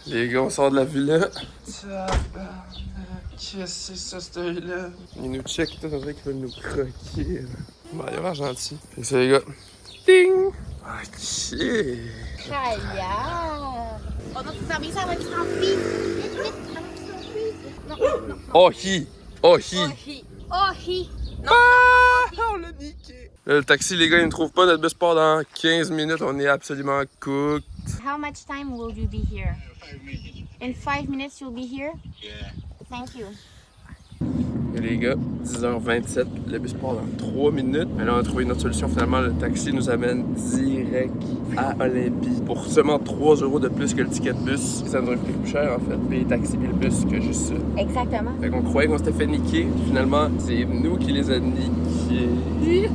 Les gars, on sort de la villa. Qu'est-ce que c'est ça, cet œil-là? Ils nous checkent, tout, on dirait qu'ils veulent nous croquer. Bah, il a l'air gentil. Fait que ça, les gars. Ding! Ok. Kaya! Oh non, tu peux fermer ça avant qu'il s'enfuit. Vite, vite, avant qu'il s'enfuit. Non, non. Oh, hi! Oh, hi! Oh, hi! Oh, hi! Non, Ah! On l'a niqué! Là, le taxi, les gars, ils ne trouvent pas. Notre bus part dans 15 minutes. On est absolument cooked. How much time will you be here? 5 minutes. In 5 minutes you'll be here? Yeah. Thank you. Et les gars, 10h27, le bus part dans 3 minutes. Mais là, on a trouvé une autre solution. Finalement, le taxi nous amène direct à Olympie pour seulement 3 € de plus que le ticket de bus. Ça nous aurait coûté plus cher, en fait, payer le taxi et le bus que juste ça. Exactement. Fait qu'on croyait qu'on s'était fait niquer. Finalement, c'est nous qui les a niqués.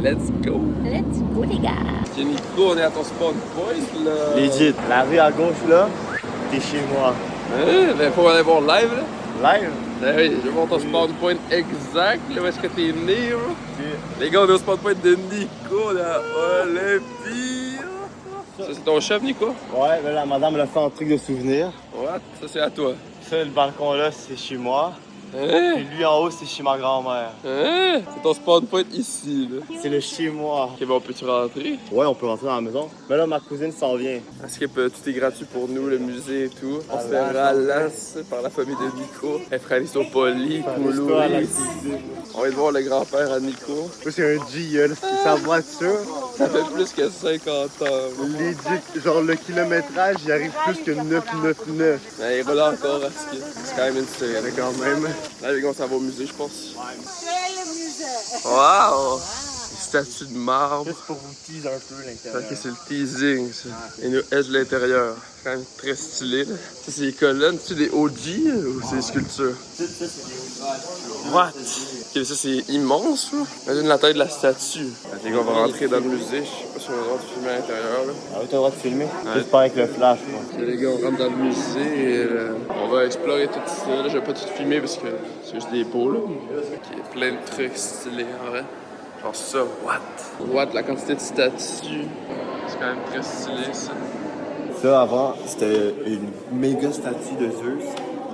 Let's go! Let's go, les gars. Ok, Nico, on est à ton spawn point, là. Legit. La rue à gauche là, t'es chez moi. Hein? Ben, faut aller voir live, là. Live? Ben oui, je vais voir ton spawn point exact, là, où est-ce que t'es né, là. Ok. Les gars, on est au spawn point de Nico, on est à Olympie. Ça, c'est ton chef, Nico? Ouais, ben la madame l'a fait en truc de souvenir. What? Ça, c'est à toi. Ça, le balcon là, c'est chez moi. Hein? Et lui en haut, c'est chez ma grand-mère. Hein? C'est ton spawn point ici, là. C'est le chez moi. Ok, bon, peux-tu rentrer? Ouais, on peut rentrer dans la maison. Mais là, ma cousine s'en vient. Parce que tout est gratuit pour nous, le musée et tout. On se fait Ah, ralasse par la famille de Nico. Elle ferait aller sur Poli, Koulou. à la cuisine. On va de voir le grand-père à Nico. Ça, c'est un G, là. C'est sa voiture. Ça fait plus que 50 ans. Legit, genre le kilométrage, il arrive plus que 999. Mais il roule encore à ski. C'est quand même une série quand même. Là, les gars, on s'en va au musée, je pense. Wow! Une statue de marbre. Juste pour vous teaser un peu l'intérieur. Ok, c'est le teasing, ça. Et nous edge l'intérieur. C'est quand même très stylé, là. Ça, c'est les colonnes. C'est des OG ou c'est des sculptures? Ça, c'est des What? Ok, ça, c'est immense, là. Imagine la taille de la statue. Les gars, on va rentrer dans le musée. Je sais pas si on a le droit de filmer à l'intérieur, là. Ah oui, t'as le droit de filmer? Juste pas avec le flash, quoi. Ok, les gars, on rentre dans le musée et on va explorer tout ça. Là, je vais pas tout filmer parce que c'est juste des pots, là. Ok, plein de trucs stylés, en vrai. Genre ça, what? La quantité de statues. C'est quand même très stylé, ça. Ça, avant, c'était une méga statue de Zeus,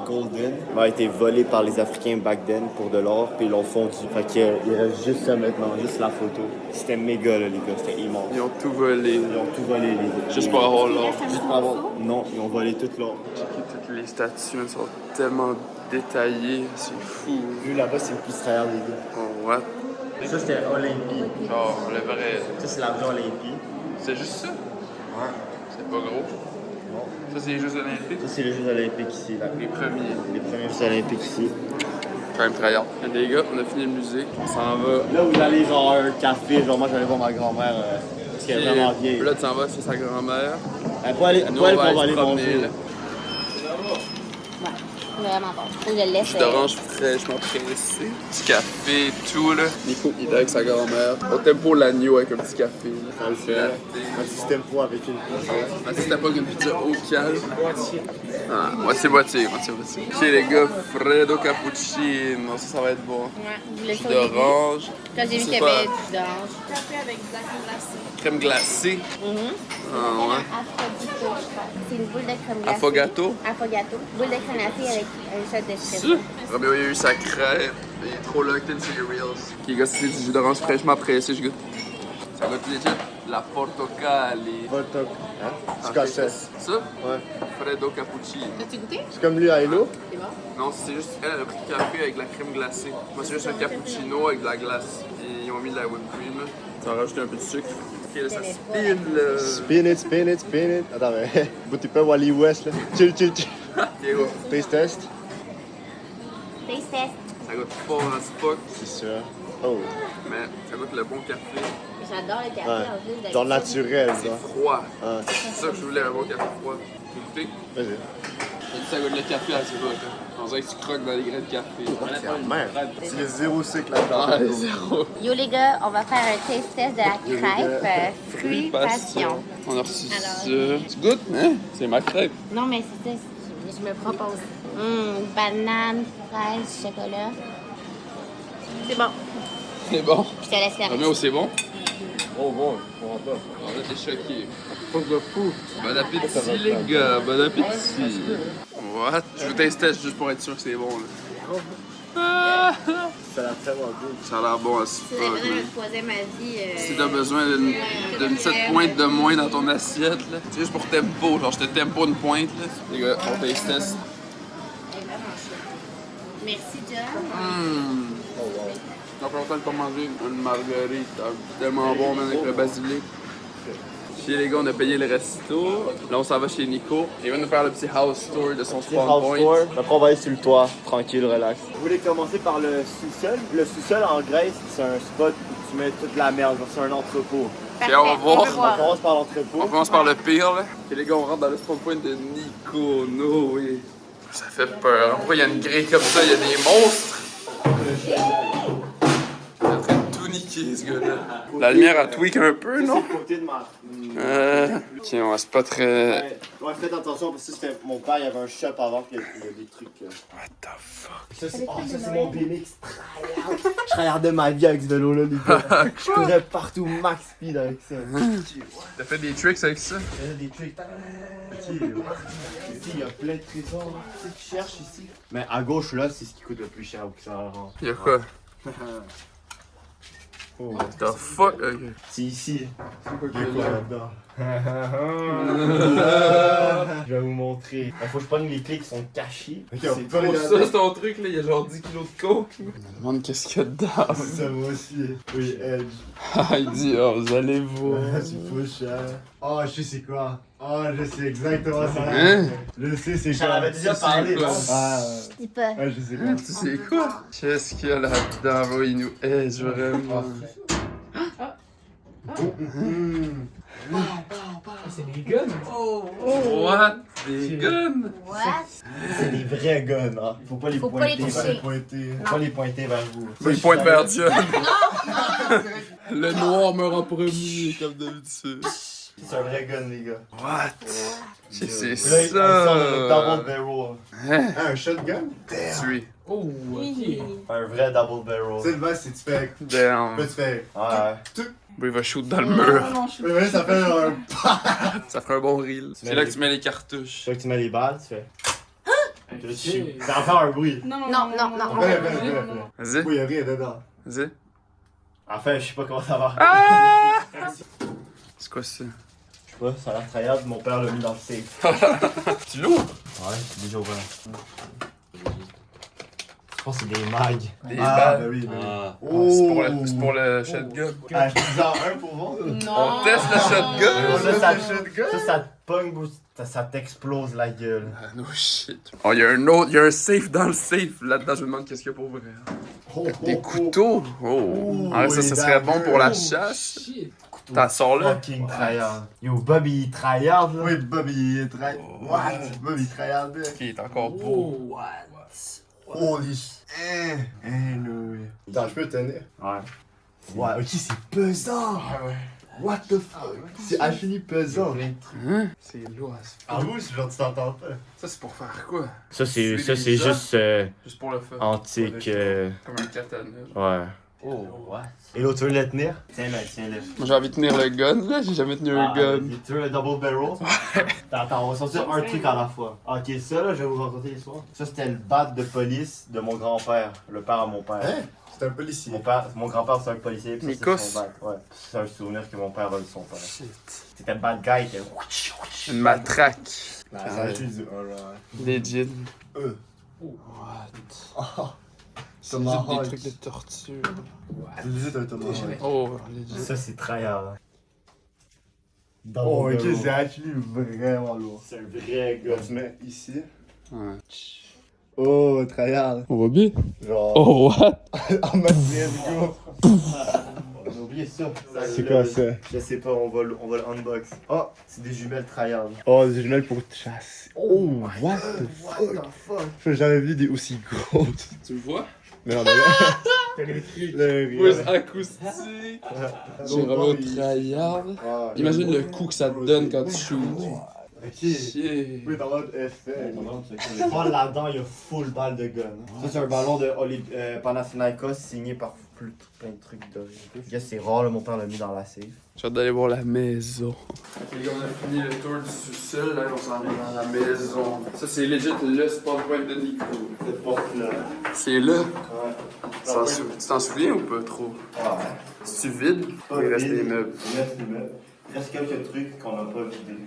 golden. Elle a été volée par les Africains back then pour de l'or, puis ils l'ont fondu. Fait qu'il reste juste ça maintenant, juste la photo. C'était méga, là, les gars, c'était immense. Ils ont tout volé. Ils ont tout volé, les gars. Juste pour avoir l'or. Juste pour avoir... Non, ils ont volé tout l'or. Toutes les statues elles sont tellement détaillées, c'est fou. Vu là-bas, c'est le plus rare, les gars. Oh, what? Ça, c'était Olympie. Genre, le vrai. Ça, c'est la vraie Olympie. C'est juste ça? Ouais. C'est pas gros. Non. Ça, c'est les Jeux Olympiques. Ça, c'est les Jeux Olympiques ici, là. Les premiers. Les premiers Jeux Olympiques ici. Quand même très hard. Les gars, on a fini le musée. On s'en va. Là, vous allez genre à un café, genre moi, j'allais voir ma grand-mère, parce qu'elle est vraiment vieille. Là, tu s'en vas chez sa grand-mère. Pour elle, Nous, pour elle, on qu'on va se aller promener, manger. là. Ouais, vraiment bon. Faut que je le laisse. Jus d'orange fraîchement pressé. Petit café, tout, là. Nico, il est avec sa grand-mère. Au tempo l'agneau avec un petit café. On le fait. Un système pour avec une pizza. Ah, si t'as pas qu'une pizza au calme. Ah, moitié. Ok, les gars, Freddo Cappuccino. Ça va être bon. Ouais, je voulais Jus ça au début. d'orange. Quand j'ai vu C'est qu'il y pas- avait du d'orange. Café avec de la crème glacée. Crème glacée. Ah, ouais. Affogato, je crois. C'est une boule de crème glacée. Affogato? Affogato. Boule de crème glacée avec un shot de Ça. crème. Roméo, il a eu sa crêpe. Il est trop locked in sur les reels. Ok, les gars, c'est du jus d'orange fraîchement pressé. Je goûte. Ça goûte legit. La portocali. Votre hein? Ah, Scorsese. Ça? Ouais. Freddo Cappuccino. T'as-tu goûté? C'est comme lui à Hello. C'est bon? Non, c'est juste, elle a pris le café avec de la crème glacée. Moi, c'est juste un cappuccino avec de la glace. Et ils ont mis de la whipped cream. Là. Ça a rajouté un peu de sucre. Ok, là, ça spin, là. Spin it. Attends, mais t'es pas Wally West, là. Chill. Ok, ouais. Taste test. Taste test. Ça goûte fort as fuck, C'est ça. Oh. mais ça goûte le bon café. J'adore le café Ouais. en plus. d'habitude. Genre naturel, C'est genre. froid. Ouais. C'est ça que je voulais, un bon café froid. Tu goûté? Vas-y. J'ai dit ça goûte le café à ce bout. On dirait que tu croques dans les grains de café. C'est la merde. C'est le zéro cycle là-dedans. Ah, zéro. Yo les gars, on va faire un taste test de la les crêpe gars. fruits passion. On a reçu Alors, ça. Tu goûtes, hein? C'est ma crêpe. Non mais c'est ça, je me propose. Banane, fraise, chocolat. C'est bon. C'est bon. Je te laisse faire. Roméo, c'est bon? Oh bon, je comprends pas. On a été choqués. Fuck de fou. Bon appétit, les gars. Bon appétit. What? Je vous teste juste pour être sûr que c'est bon, là. Ah! Ça a l'air tellement good. Ça a l'air bon à ce Si j'avais besoin de choisir ma vie. Si t'as besoin d'une petite pointe de moins dans ton assiette, là. C'est juste pour tempo, genre je te tempo une pointe, là. Les gars, on taste test. Merci, John. Oh wow. Ça fait longtemps de pas manger une marguerite. Tellement bon, même avec le basilic. Chez les gars, on a payé le resto. Là, on s'en va chez Nico. Il va nous faire le petit house tour de son spawn point. Après, on va aller sur le toit, tranquille, relax. Vous voulez commencer par le sous-sol? Le sous-sol en Grèce, c'est un spot où tu mets toute la merde. C'est un entrepôt. Et on va voir. On commence par l'entrepôt. On commence par le pire, là. Et les gars, on rentre dans le spawn point de Nico. No way. Ça fait peur. Pourquoi il y a une grille comme ça? Il y a des monstres. Il est en train de tout niquer, ce gars-là. La lumière a tweak un peu, non? C'est le côté de ma... Ok, ouais, c'est pas très... Ouais, faites attention parce que c'était mon père, il y avait un shop avant qu'il y a des trucs. What the fuck? Ça, c'est mon BMX tryhard. Je tryhardais ma vie avec ce vélo-là, les gars. Je courais partout max speed avec ça. T'as fait des tricks avec ça? Il y a des trucs. Ici, il y a plein de trésors. Tu sais, tu cherches ici. Mais à gauche, là, c'est ce qui coûte le plus cher. Que ça rend. Y'a quoi? Oh. What the fuck? Ok. C'est ici. C'est quoi Il y a quoi là-dedans? Je vais vous montrer. Il faut que je prenne les clés qui sont cachées. C'est trop ça, c'est ton truc, là. Il y a genre 10 kilos de coke. Je me demande qu'est-ce qu'il y a dedans. Ça, moi aussi. Oui, Edge. Il dit, oh, vous allez voir. C'est pas cher. Oh, je sais c'est quoi. Oh, je sais exactement ça. Hein? Je sais c'est J'en quoi. avais déjà parlé, non? Ah, Je dis pas. ouais, je sais quoi. Hein, tu sais quoi? Qu'est-ce qu'il y a là-dedans? Oh, il nous aide vraiment. C'est des guns. What? Des guns? What? C'est des vrais guns, hein. Faut pas les Faut pas les pointer. toucher. Faut pas les pointer vers vous. Faut le pointe vers Dieu. Le noir meurt en premier, comme d'habitude. C'est un vrai gun, les gars. What? C'est Là, il sort le ça. double barrel. Hein? Un shotgun? Tue. Oh, ok. Un vrai double barrel. C'est le best si tu fais. Damn. Tu fais. Ouais. Bon, il va shoot dans le mur. Mais ouais, ça fait un. Ça ferait un bon reel. C'est là que tu mets les cartouches. Tu vois que tu mets les balles, tu fais. Tu le shoot. Ça va faire un bruit. Non, non, non. Fais. Vas-y, Oui, y'a rien dedans. vas-y. Enfin, je sais pas comment ça va. Ah! C'est quoi ça? Je sais pas, ça a l'air trayable, mon père l'a mis dans le safe. Tu l'ouvres? Ouais, c'est déjà ouvert. Je pense que c'est des mags. Des Ah, balles. ben oui, ben oui. Ah. C'est pour le shotgun. Ah, je te dis en un pour voir. On teste le shotgun. Ça te pogne ou ça t'explose la gueule. Ah, no shit. Oh, il y a un autre, il y a un safe dans le safe. Là-dedans, je me demande qu'est-ce qu'il y a pour vrai. Des couteaux. Oh. Ah, ça serait bon pour la chasse. Shit. T'en sors là. Fucking tryhard. Yo, Bobby, il tryhard là. Oui, Bobby, il est très. What? Bobby, il tryhard. Qui est encore beau. Oh, what? Holy shit. Oui. Attends, je peux tenir. Ouais. Ouais, ok, c'est pesant. What the fuck? C'est actually pesant. Hein? C'est lourd. Ah, vous, c'est genre, tu t'entends pas. Ça, c'est pour faire quoi? Ça, c'est juste Juste pour le fun. antique. Comme un katana. Ouais. Oh, what? Et l'autre, tu veux le tenir? Tiens-le, tiens-le. Moi, j'ai envie de tenir le gun, là. J'ai jamais tenu un gun. Tu veux le double barrel? Attends, on va sortir un truc à la fois. Ok, ça, là, je vais vous raconter l'histoire. Ça, c'était le bat de police de mon grand-père, le père à mon père. Hein? C'est un policier. Mon grand-père, c'est un policier. Puis ça, Nikos. c'est son bat. Ouais. C'est un souvenir que mon père a de son père. Shit. C'était le bad guy qui était... Une matraque. Ah, ça, je dis, alright. Legit. Oh, What? C'est Tomahawk. juste des trucs de torture. Tu disais un tomahawk. Oh, legit. Ça, c'est tryhard. Oh, ok, c'est actually vraiment lourd. C'est un vrai Là, tu mets ici. Ouais. Oh, tryhard. On va bien? Genre. Oh, what? En mode CSGO. On a oublié ça. C'est quoi ça? Je sais pas, on va le unbox. Oh, c'est des jumelles tryhard. Oh, des jumelles pour chasser. Oh, what the fuck? J'ai jamais vu des aussi grosses. Tu le vois? Mais non, mais là. Pouce acoustique. J'ai vraiment tryhard. Imagine le coup que ça te donne quand tu shoots. Ok. Shit. Oui, dans mode effet. Pas là-dedans, il y a full balle de gun. Ça, c'est un ballon de Panathinaikos signé par plein de trucs dorés. Yes, c'est rare, là, mon père l'a mis dans la safe. J'ai hâte d'aller voir la maison. Ok, les gars, on a fini le tour du sous-sol, là, on s'en est dans la maison. Ça, c'est legit le spawn point de Nico. Cette porte-là. C'est là. Ouais. Tu t'en souviens ou pas trop? Ouais. C'est vide? Pas Il reste vide. des meubles. Il reste des meubles. Il reste quelques trucs qu'on n'a pas vidés.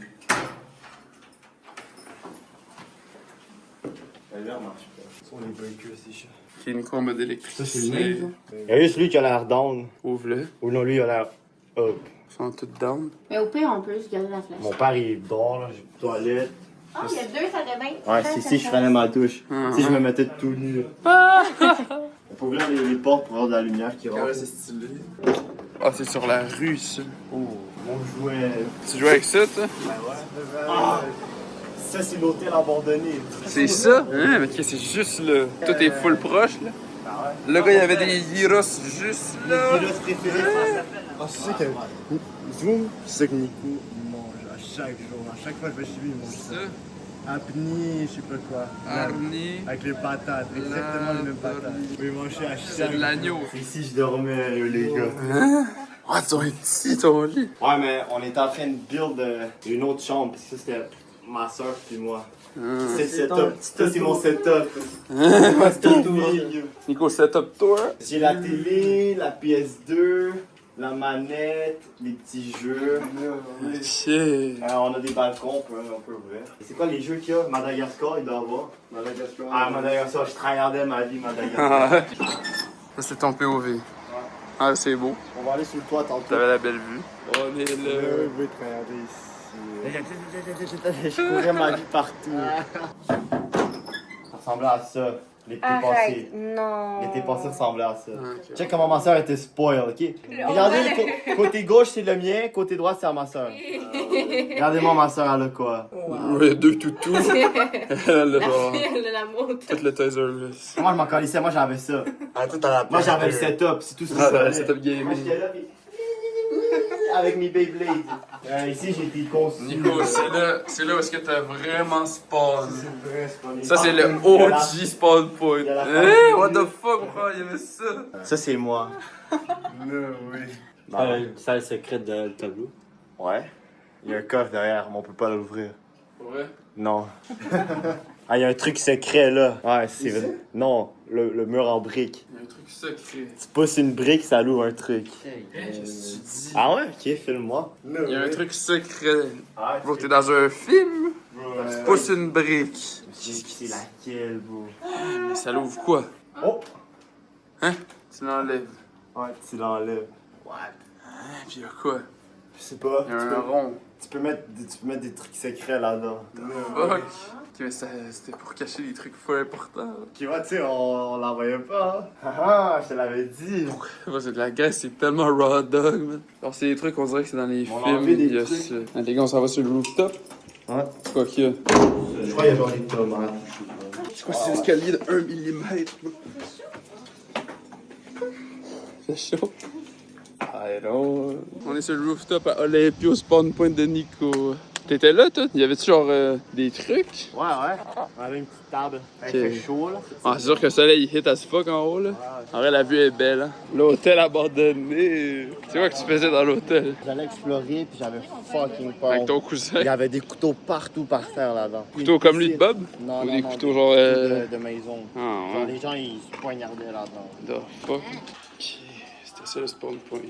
La marche pas. Ce sont les breakers, c'est chiant. Ok, Nico, on m'a d'électricité. Il y a juste lui qui a l'air down. Ouvre-le. Ou non, lui, il a l'air up. Ils sont tous down. Mais au pire, on peut juste garder la flèche. Mon père, il dort, là, j'ai une toilette. Ah, il y a 2 salles de bain. Ouais, c'est ici que je prenais ma douche. Si je me mettais tout nu. On peut ouvrir les portes pour avoir de la lumière qui rentre. Ouais, c'est stylé. Ah, c'est sur la rue, ça. Oh, mon jouet. Tu joues avec ça, toi? Ah! Ça, c'est l'hôtel abandonné. C'est ça? Hein, mais c'est juste là. Tout est full proche, là. Le gars, il y avait des gyros juste là. Mes gyros préférés, ça s'appelle. Ah, c'est ça que. Zoom, c'est ça que Nico mange à chaque jour. À chaque fois que je vais chez lui, il mange ça. Ça, Apni, je sais pas quoi. Arnie. Avec les patates, exactement les mêmes patates. Oui, manger à chaque C'est de l'agneau. C'est ici que je dormais, les gars. Hein? Ah, tu dois être ici, ton lit. Ouais, mais on était en train de build une autre chambre, parce que ça, c'était ma soeur puis moi. C'est le setup. Ça, c'est mon setup. Ma streaming. Nico, setup tour. J'ai la télé, la PS2, la manette, les petits jeux. Shit. On a des balcons, on peut ouvrir. C'est quoi les jeux qu'il y a? Madagascar, il doit avoir. Madagascar. Ah, Madagascar, je tryhardais ma vie, Madagascar. Ça, c'est ton POV. Ah, c'est beau. On va aller sur le toit tantôt. T'avais la belle vue. On est là. Je vais tryharder ici. Je courais ma vie partout. Ça ressemblait à ça. L'été passé. Non. L'été passé ressemblait à ça. Ok. Check comment ma soeur était spoiled, ok? Regardez, côté gauche c'est le mien, côté droit c'est à ma soeur. Regardez-moi ma soeur, elle a quoi? Ouais, deux toutous. Elle a genre La montre. tout le taser là. Moi je m'en calissais, moi j'avais ça. Moi j'avais le setup, c'est tout ce que Ah, j'avais. le setup Moi gaming. j'étais là, puis avec mes Beyblades. Ici j'ai été conçu. Nico, c'est là où est-ce que t'as vraiment spawn. C'est vrai, c'est pas mes- Ça, c'est le Il y a la- OG spawn point. il y a la Hein? What the fuck, pourquoi il y avait ça? Ça c'est moi. Ça, le secret de le tableau. Ouais. Il y a un coffre derrière, mais on peut pas l'ouvrir. Ouais. Non. Ah, il y a un truc secret là. Ouais, c'est vrai. Non, le mur en briques. Il y a un truc secret. Tu pousses une brique, ça l'ouvre un truc. Qu'est-ce que tu dis? Ah ouais? Ok, filme-moi. Il y a un truc secret. Ah, Bro, t'es dans un film? Tu pousses une brique. C'est laquelle, bro? Mais ça l'ouvre quoi? Oh! Hein? Tu l'enlèves. Ouais, tu l'enlèves. Hein? Pis y'a quoi? Je sais pas. Y'a un rond. Tu peux mettre des trucs secrets là-dedans. Fuck. Ok, mais c'était pour cacher des trucs full importants. Tu vois, tu sais, on l'en voyait pas. Hein? Ah, je te l'avais dit. Ouais, c'est de la graisse, c'est tellement raw dog, man. Alors, c'est des trucs, on dirait que c'est dans les On a films. enlevé des Il y a trucs. ça. Ah, les gars, on s'en va sur le rooftop. Ouais. C'est quoi qu'il y a? Je crois qu'il y a genre des tomates. C'est quoi ces escaliers de 1 mm? C'est chaud. I don't... On est sur le rooftop à Olympia au spawn point de Nico. T'étais là, toi? Y avait-tu genre des trucs? Ouais. On avait une petite table. Il fait chaud, là. Ah, c'est sûr que le soleil il hit as fuck en haut, là. En vrai, la vue est belle, hein. L'hôtel abandonné. C'est quoi que tu faisais dans l'hôtel? J'allais explorer, puis j'avais fucking peur. Avec ton cousin? Il y avait des couteaux partout par terre là-dedans. Couteau comme lui de Bob? Non, Ou non, des non, couteaux genre... de maison. Ah, Genre, ouais. les gens, ils se poignardaient là-dedans. The fuck? Ok, c'était ça le spawn point.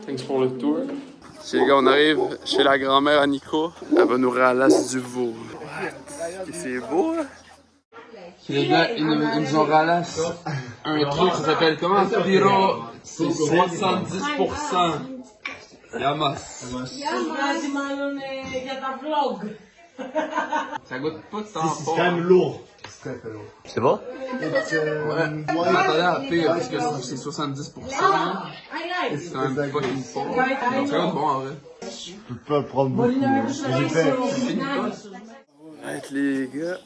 Thanks pour le tour. Ok, les gars, on arrive chez la grand-mère à Nico. Elle va nous ralasse du veau. Et c'est beau, hein? Les gars, ils nous ont ralasse un truc, ça s'appelle comment? Piro, c'est 70%. Yamas. Ça goûte pas tant fort. lourd. C'est bon? Ouais, on attendait à pire parce que c'est 70%. C'est quand même fucking fort. Donc ça goûte bon en vrai. Tu peux prendre beaucoup. J'ai fait. Avec les gars,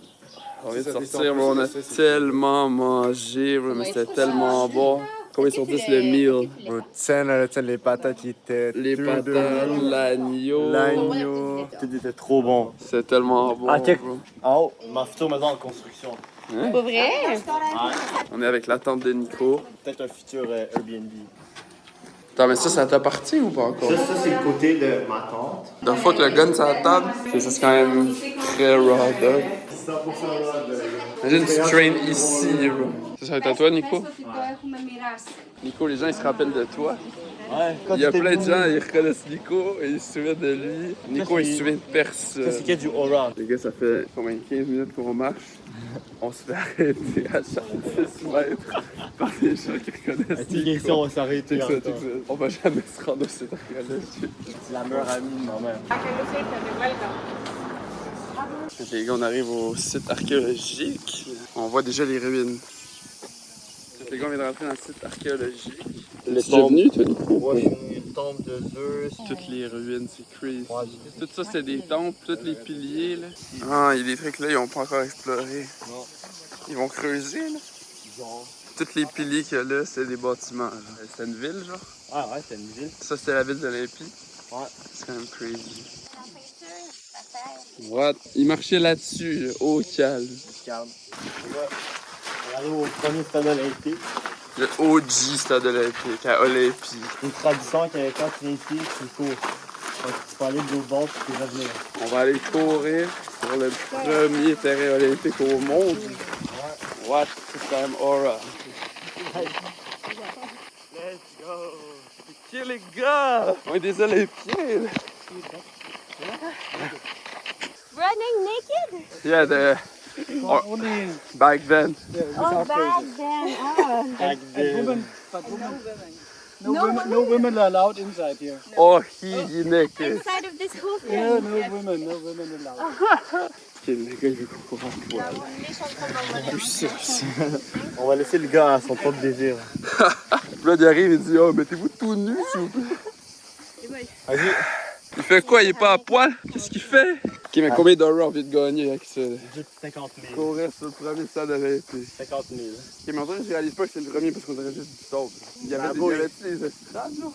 on vient de sortir, bro, on a tellement mangé, bro, mais c'était tellement bon. Combien sur 10 le meal? Bro, tiens, les patates qui étaient. Les patates, l'agneau. L'agneau. Tout était trop bon. C'est tellement bon. Ah, check. bro. En haut, ma future maison en construction. Pas vrai? On est avec la tente de Nico. Peut-être un futur Airbnb. Attends, mais ça t'appartient ou pas encore? Ça c'est le côté de ma tante. La fois que le gun sur la table, ça c'est quand même très raw dog. 100% de. Imagine tu traînes ici, bro. Ça va être à toi, Nico? Nico, les gens ils se rappellent de toi. Ouais, Il y a plein de gens, ils reconnaissent Nico et ils se souviennent de lui. Nico, il se souvient de personne. Ça c'est qu'il y a du aura. Les gars, ça fait combien 15 minutes qu'on marche. On se fait arrêter à chaque 10 mètres par des gens qui reconnaissent Nico. On va s'arrêter. Check ça, check ça. On va jamais se rendre au site archéologique. C'est la meilleure amie de ma mère. Les gars, on arrive au site archéologique. On voit déjà les ruines. Les gars, on vient de rentrer dans le site archéologique. Le Tu es venu, toi, Nico? Ouais, une tombe de Zeus. Toutes les ruines, c'est crazy. Ouais, Tout ça, c'est des temples, tous les piliers, là. Ah, il y a des trucs là, ils n'ont pas encore exploré. Non. Ils vont creuser, là. Genre. Tous les piliers qu'il y a là, c'est des bâtiments. C'est une ville, genre. Ah ouais, c'est une ville. Ça, c'était la ville d'Olympie. Ouais. C'est quand même crazy. What? Il marchait là-dessus, là, au calme. Calme. On arrive au premier stade olympique. Le OG stade olympique, à Olympie. Une tradition que quand tu viens ici, tu cours. Donc, tu peux aller de l'autre bord et revenir. On va aller courir sur le premier terrain olympique au monde. What? C'est quand même aura. Let's go! Ok, les gars! On est des Olympiens, là. Running naked? Yeah, back then. Oh, back then. Oh. Back then. No women are allowed inside here. Oh, he naked. Inside of this whole thing. Yeah, no women allowed. Ok, les gars, il veut qu'on court en poil. On va laisser le gars à son propre désir. Là, il arrive et dit, oh, mettez-vous tout nu, s'il vous plaît. Vas-y. Il fait quoi? Il est pas à poil? Qu'est-ce qu'il fait? Ok, mais combien d'euros on vient de gagner avec ça? Juste 50 000. Courir sur le premier stade olympique. 50 000. Ok, mais en vrai, je réalise pas que c'est le premier parce qu'on aurait juste du sable. Il y avait des estrades, là?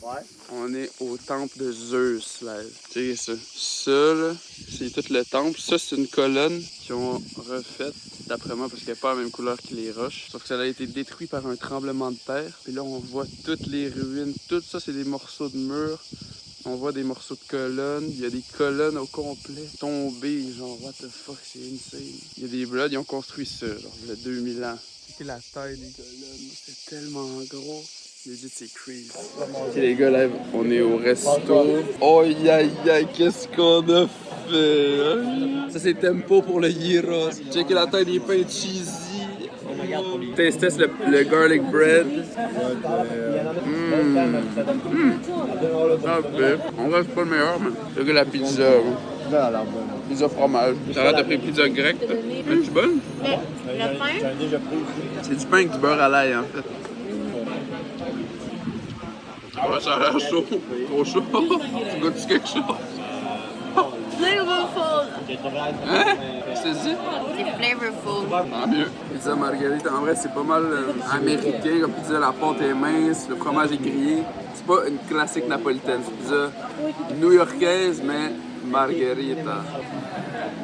Ouais. On est au temple de Zeus, là. Checkez ça. Ça, là, c'est tout le temple. Ça, c'est une colonne qu'ils ont refaite, d'après moi, parce qu'elle n'est pas la même couleur que les roches. Sauf que ça a été détruit par un tremblement de terre. Puis là, on voit toutes les ruines. Tout ça, c'est des morceaux de murs. On voit des morceaux de colonnes. Il y a des colonnes au complet tombées. Genre, what the fuck, c'est insane. Il y a des bloods, ils ont construit ça, genre, il y a 2000 ans. C'est la taille des colonnes. C'est tellement gros. Legit, c'est crazy. Ok, les gars, là, on est au resto. Oh, aïe, aïe, qu'est-ce qu'on a fait? Hein? Ça, c'est tempo pour le gyros. Checkez la taille des pains cheesy. Testez le garlic bread. On reste pas le meilleur, mais checkez la pizza. Pizza fromage. T'arrêtes de prendre pizza grecque. Es-tu bonne? Le pain? C'est du pain avec du beurre à l'ail, en fait. Ouais, ça a l'air chaud. Trop chaud. Tu goûtes quelque chose? Flavorful. Hein? C'est dit? C'est flavorful. Tant mieux. Pizza margarita, en vrai, c'est pas mal américain. Comme pizza, la pâte est mince, le fromage est grillé. C'est pas une classique napolitaine. C'est pizza new-yorkaise, mais margarita.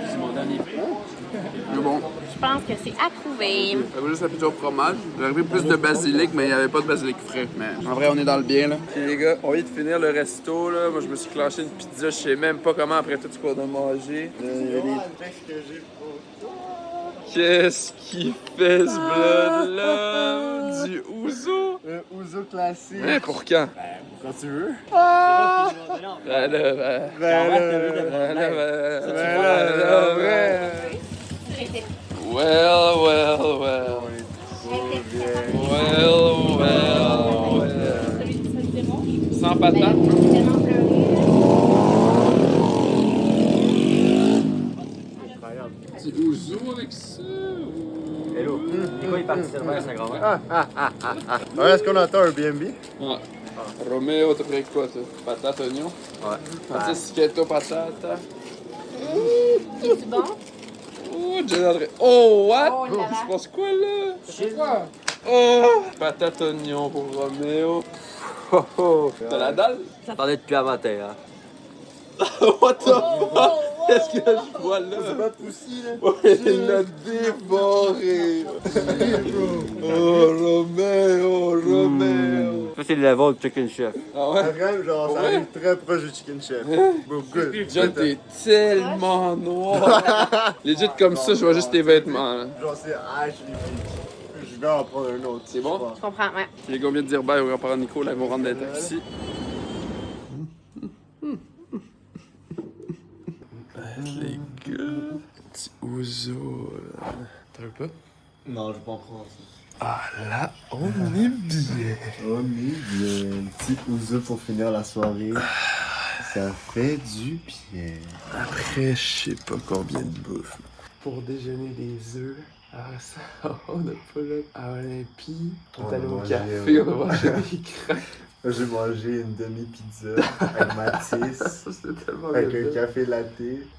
C'est bon. Je pense que c'est approuvé. Ça goûte juste la pizza au fromage. J'aurais pris plus de basilic, mais il n'y avait pas de basilic frais. Mais en vrai, on est dans le bien, là. Ok, les gars, on vient de finir le resto, là. Moi, je me suis clenché une pizza, je sais même pas comment après tout ce qu'on a mangé. Qu'est-ce qu'il fait, ce blood-là? Du ouzo? Un ouzo classique. Hein, pour quand? Quand tu veux. Well, well, well. Well, well, well. Sans patate? Petit ouzo avec ça? Hello. Nico, il participe à sa grand-mère. Ouais, est-ce qu'on entend un Airbnb? Ouais. Roméo, t'as pris quoi, toi? Patate, oignon? Ouais. Patisquetto, patate. C'est bon? Oh, Jenny André. Oh, what? Oh là là. Il se passe quoi, là? C'est quoi? Oh! Patate oignon pour Roméo. Oh, oh. T'as la dalle? J'attendais depuis un matin, hein. What the fuck? Qu'est-ce que je vois là? C'est pas de poussi, là. Ouais, il l'a dévoré. Oh, Roméo. Ça, c'est le level de Chicken Chef. Ah ouais? Quand même, genre, ça Ouais. arrive très proche du Chicken Chef. Good. John, t'es tellement noir. Legit comme ça, je vois juste tes vêtements. Là. Genre, c'est je vais en prendre un autre. C'est bon? Je comprends, ouais. Les gars viennent de dire bye aux grands-parents de Nico, là, ils vont rentrer dans le taxi. Les gars, petit ouzo, là. T'en veux pas? Non, je vais pas en prendre ça. Ah là, on est bien. On est bien. Petit ouzo pour finir la soirée. Ça fait du bien. Après, je sais pas combien de bouffe. Pour déjeuner, des œufs. Ah ça, on a pas là. À Olympie, on est allé au café, on a mangé des crêpes. J'ai mangé une demi-pizza avec Mathis, Ça, c'était tellement avec bien. un café latte.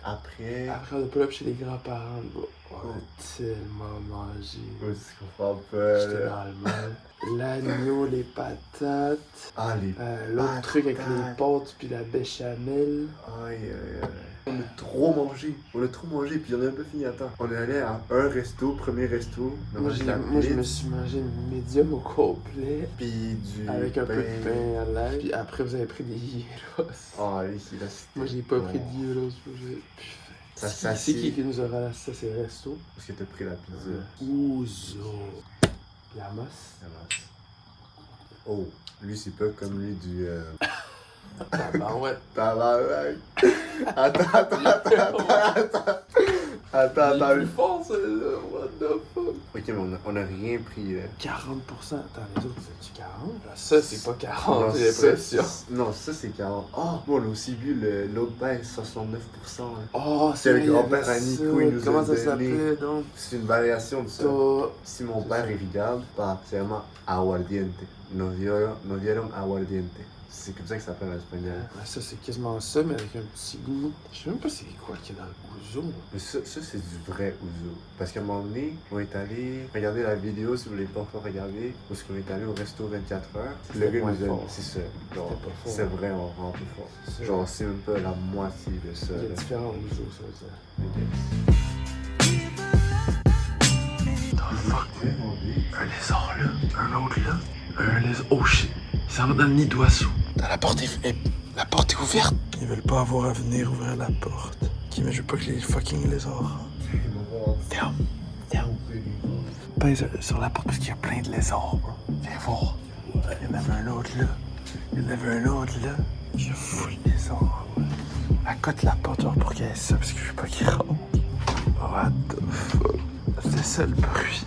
Après, Après, on a pas là chez les grands-parents. Bon, on a tellement mangé. oh, c'est qu'on parle pas. J'étais là. dans le mal. L'agneau, les patates. Ah, les L'autre truc avec les patates. pâtes puis la béchamel. Aïe, aïe, aïe. On a trop mangé. Puis on a un peu fini à temps. On est allé à un resto, premier resto. On a Moi, mangé j'ai- de la moi, je me pizza, suis mangé une médium au complet. puis du Avec un peu de pain à l'ail. Puis après, vous avez pris des gyros. Ah, oui, c'est là, c'était Moi, j'ai pas bon. pris de gyros. J'ai plus faim. Ça C'est s'assied. qui nous aura là? Ça, c'est le resto. Parce que t'as pris la pizza. Ouzo. Yamos. Ça marche. Oh, lui, c'est pas comme lui du. Ah bah ouais. Tabarnak. Attends. plus fort, celle-là. What the fuck? Ok, mais on a rien pris là. 40%. Attends, les autres, c'est-tu 40? Ça, c'est pas 40, Non, j'ai ça, l'impression. non, ça c'est 40. Oh, bon, on a aussi bu l'autre pain, 69%. Là. Oh, C'est le vrai, il y grand-père avait à Nico, ça. il nous a Comment ça donné. s'appelait, donc? C'est une variation de ça. To- Si mon père il regarde, c'est vraiment aguardiente. Nos dieron aguardiente. C'est comme ça que ça s'appelle en espagnol. Ouais, ça, c'est quasiment ça, mais avec un petit goût. Je sais même pas c'est quoi qu'il y a dans le ouzo. Mais ça c'est du vrai ouzo. Parce qu'à un moment donné, on est allé regarder la vidéo, si vous l'avez pas encore regardé, parce qu'on est allé au resto 24 heures. Le gars moins nous a fort. c'est ça. Genre, C'était pas fort. c'est vraiment plus fort. C'est ça. Genre, c'est même pas la moitié de ça. Il y a là. différents ouzo, ça veut dire. Un lézard là, un autre là, un lézard. Oh shit, ça va dans le nid d'oiseau. La porte est ouverte. Ils veulent pas avoir à venir ouvrir la porte. Ok, mais je veux pas que les fucking lézards. Ferme. Pèse sur la porte parce qu'il y a plein de lézards, bro. Viens voir. Il y en avait un autre là. Il y en avait un autre là. Il y a full lézards, ouais. Accote la porte genre pour qu'il y ait ça parce que je veux pas qu'il rentre. What the fuck? C'est ça le bruit.